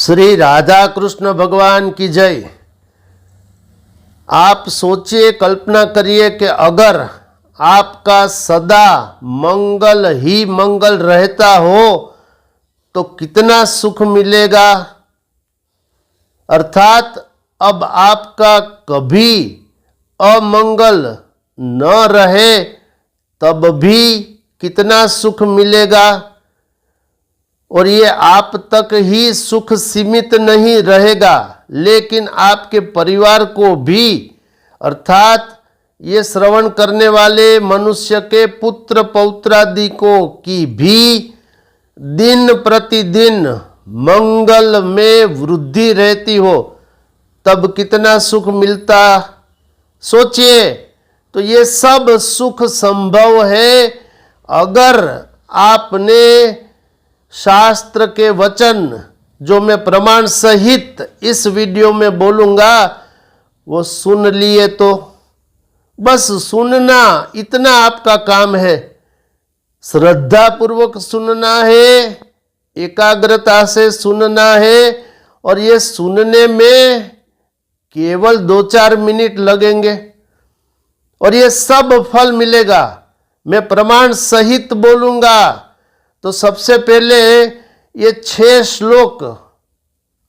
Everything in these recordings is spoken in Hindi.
श्री राधा कृष्ण भगवान की जय। आप सोचिए, कल्पना करिए कि अगर आपका सदा मंगल ही मंगल रहता हो तो कितना सुख मिलेगा। अर्थात अब आपका कभी अमंगल न रहे तब भी कितना सुख मिलेगा। और ये आप तक ही सुख सीमित नहीं रहेगा, लेकिन आपके परिवार को भी, अर्थात ये श्रवण करने वाले मनुष्य के पुत्र पौत्रादि को की भी दिन प्रतिदिन मंगल में वृद्धि रहती हो, तब कितना सुख मिलता। सोचिए, तो ये सब सुख संभव है अगर आपने शास्त्र के वचन जो मैं प्रमाण सहित इस वीडियो में बोलूँगा वो सुन लिए। तो बस सुनना इतना आपका काम है, श्रद्धा पूर्वक सुनना है, एकाग्रता से सुनना है। और ये सुनने में केवल 2-4 मिनट लगेंगे और ये सब फल मिलेगा। मैं प्रमाण सहित बोलूँगा। तो सबसे पहले ये 6 श्लोक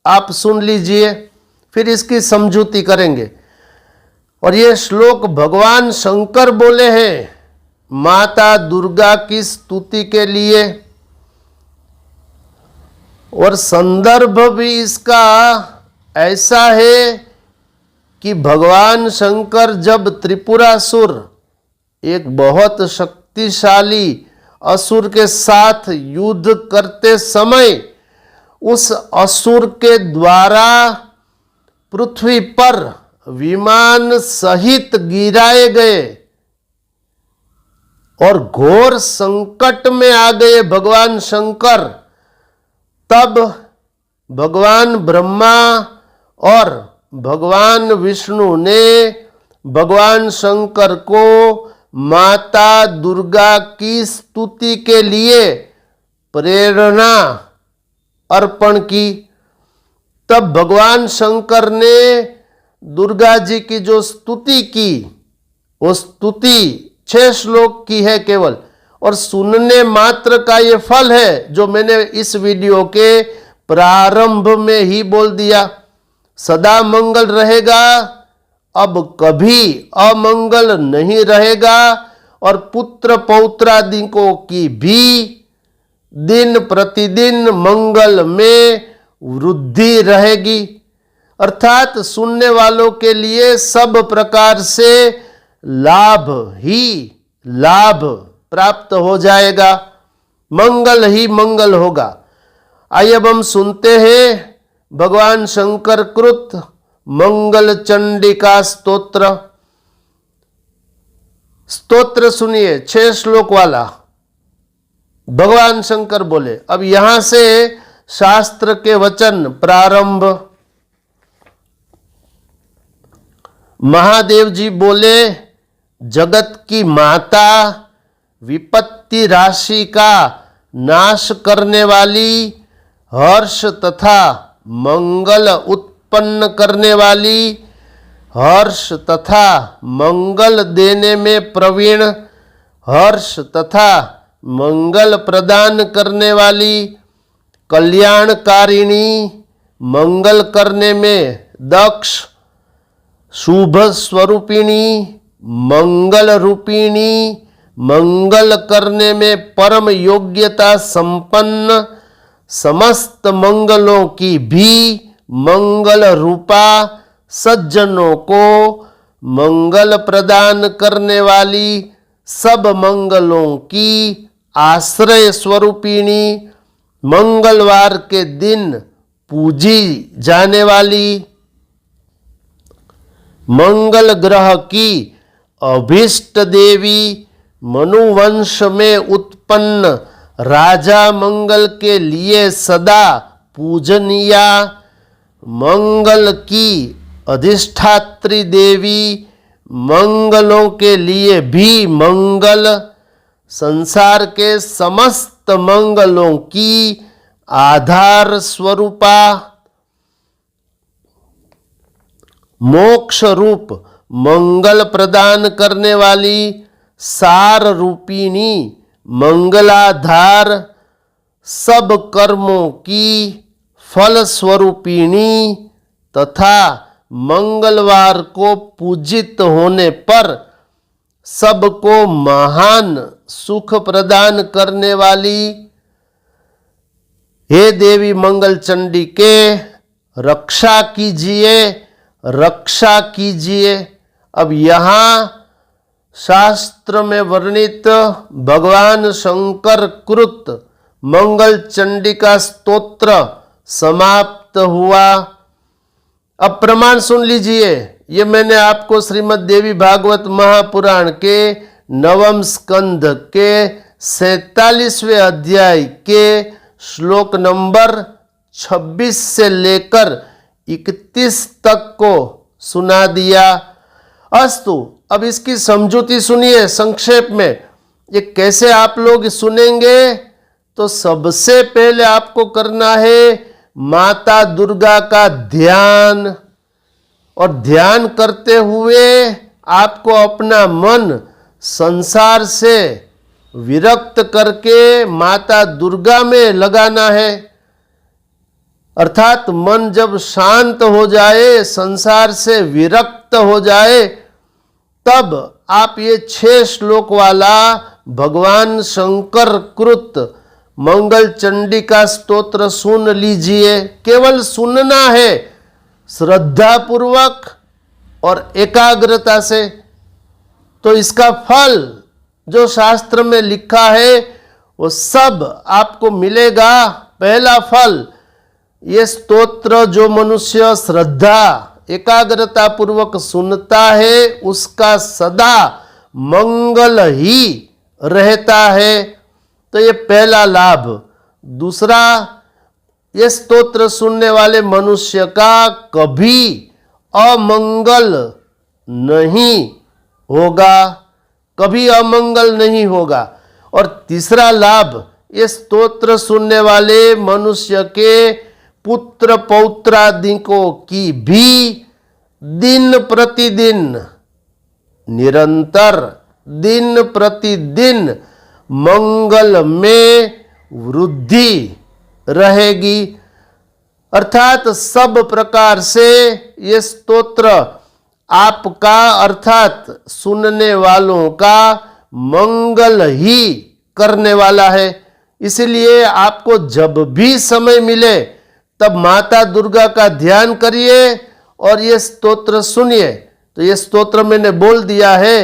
आप सुन लीजिए, फिर इसकी समझूती करेंगे। और ये श्लोक भगवान शंकर बोले हैं माता दुर्गा की स्तुति के लिए, और संदर्भ भी इसका ऐसा है कि भगवान शंकर जब त्रिपुरासुर, एक बहुत शक्तिशाली असुर के साथ युद्ध करते समय उस असुर के द्वारा पृथ्वी पर विमान सहित गिराए गए और घोर संकट में आ गए भगवान शंकर, तब भगवान ब्रह्मा और भगवान विष्णु ने भगवान शंकर को माता दुर्गा की स्तुति के लिए प्रेरणा अर्पण की। तब भगवान शंकर ने दुर्गा जी की जो स्तुति की, वो स्तुति 6 श्लोक की है केवल, और सुनने मात्र का ये फल है जो मैंने इस वीडियो के प्रारंभ में ही बोल दिया। सदा मंगल रहेगा, अब कभी अमंगल नहीं रहेगा, और पुत्र पौत्रादि को की भी दिन प्रतिदिन मंगल में वृद्धि रहेगी। अर्थात सुनने वालों के लिए सब प्रकार से लाभ ही लाभ प्राप्त हो जाएगा, मंगल ही मंगल होगा। आइए अब हम सुनते हैं भगवान शंकर कृत मंगल चंडिका स्तोत्र। स्तोत्र सुनिए, 6 श्लोक वाला। भगवान शंकर बोले, अब यहां से शास्त्र के वचन प्रारंभ। महादेव जी बोले, जगत की माता, विपत्ति राशि का नाश करने वाली, हर्ष तथा मंगल उत्पन्न करने वाली, हर्ष तथा मंगल देने में प्रवीण, हर्ष तथा मंगल प्रदान करने वाली, कल्याणकारिणी, मंगल करने में दक्ष, शुभ स्वरूपिणी, मंगल रूपिणी, मंगल करने में परम योग्यता संपन्न, समस्त मंगलों की भी मंगल रूपा, सज्जनों को मंगल प्रदान करने वाली, सब मंगलों की आश्रय स्वरूपिणी, मंगलवार के दिन पूजी जाने वाली, मंगल ग्रह की अभीष्ट देवी, मनुवंश में उत्पन्न राजा मंगल के लिए सदा पूजनीया, मंगल की अधिष्ठात्री देवी, मंगलों के लिए भी मंगल, संसार के समस्त मंगलों की आधार स्वरूपा, मोक्ष रूप मंगल प्रदान करने वाली सार रूपिणी मंगलाधार सब कर्मों की फल स्वरूपिणी तथा मंगलवार को पूजित होने पर सबको महान सुख प्रदान करने वाली हे देवी मंगल चंडी के रक्षा कीजिए, रक्षा कीजिए। अब यहाँ शास्त्र में वर्णित भगवान शंकर कृत मंगल चंडिका स्तोत्र समाप्त हुआ। अब प्रमाण सुन लीजिए। ये मैंने आपको श्रीमद् देवी भागवत महापुराण के 9वें स्कंध के 47वें अध्याय के श्लोक नंबर 26 से लेकर 31 तक को सुना दिया। अस्तु, अब इसकी समझूती सुनिए संक्षेप में। ये कैसे आप लोग सुनेंगे? तो सबसे पहले आपको करना है माता दुर्गा का ध्यान, और ध्यान करते हुए आपको अपना मन संसार से विरक्त करके माता दुर्गा में लगाना है। अर्थात मन जब शांत हो जाए, संसार से विरक्त हो जाए, तब आप ये 6 श्लोक वाला भगवान शंकर कृत मंगल चंडिका स्तोत्र सुन लीजिए। केवल सुनना है, श्रद्धा पूर्वक और एकाग्रता से। तो इसका फल जो शास्त्र में लिखा है वो सब आपको मिलेगा। पहला फल, ये स्तोत्र जो मनुष्य श्रद्धा एकाग्रता पूर्वक सुनता है उसका सदा मंगल ही रहता है। तो ये पहला लाभ। दूसरा, ये स्तोत्र सुनने वाले मनुष्य का कभी अमंगल नहीं होगा, कभी अमंगल नहीं होगा। और तीसरा लाभ, ये स्तोत्र सुनने वाले मनुष्य के पुत्र पौत्रादिकों की भी दिन प्रतिदिन निरंतर दिन प्रतिदिन मंगल में वृद्धि रहेगी। अर्थात सब प्रकार से ये स्तोत्र आपका अर्थात सुनने वालों का मंगल ही करने वाला है। इसलिए आपको जब भी समय मिले तब माता दुर्गा का ध्यान करिए और ये स्तोत्र सुनिए। तो ये स्तोत्र मैंने बोल दिया है,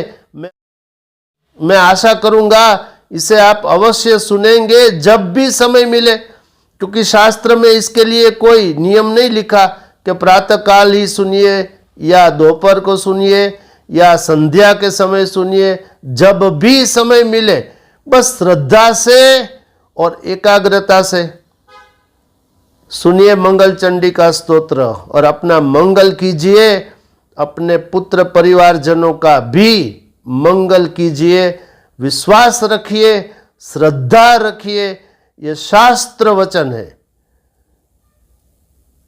मैं आशा करूंगा इसे आप अवश्य सुनेंगे जब भी समय मिले, क्योंकि शास्त्र में इसके लिए कोई नियम नहीं लिखा कि प्रातः काल ही सुनिए या दोपहर को सुनिए या संध्या के समय सुनिए। जब भी समय मिले बस श्रद्धा से और एकाग्रता से सुनिए मंगल चंडिका स्तोत्र और अपना मंगल कीजिए, अपने पुत्र परिवारजनों का भी मंगल कीजिए। विश्वास रखिए, श्रद्धा रखिए, ये शास्त्र वचन है।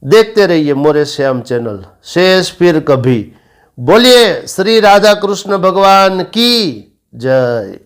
देखते रहिए मोरे श्याम चैनल। शेष फिर कभी। बोलिए श्री राधा कृष्ण भगवान की जय।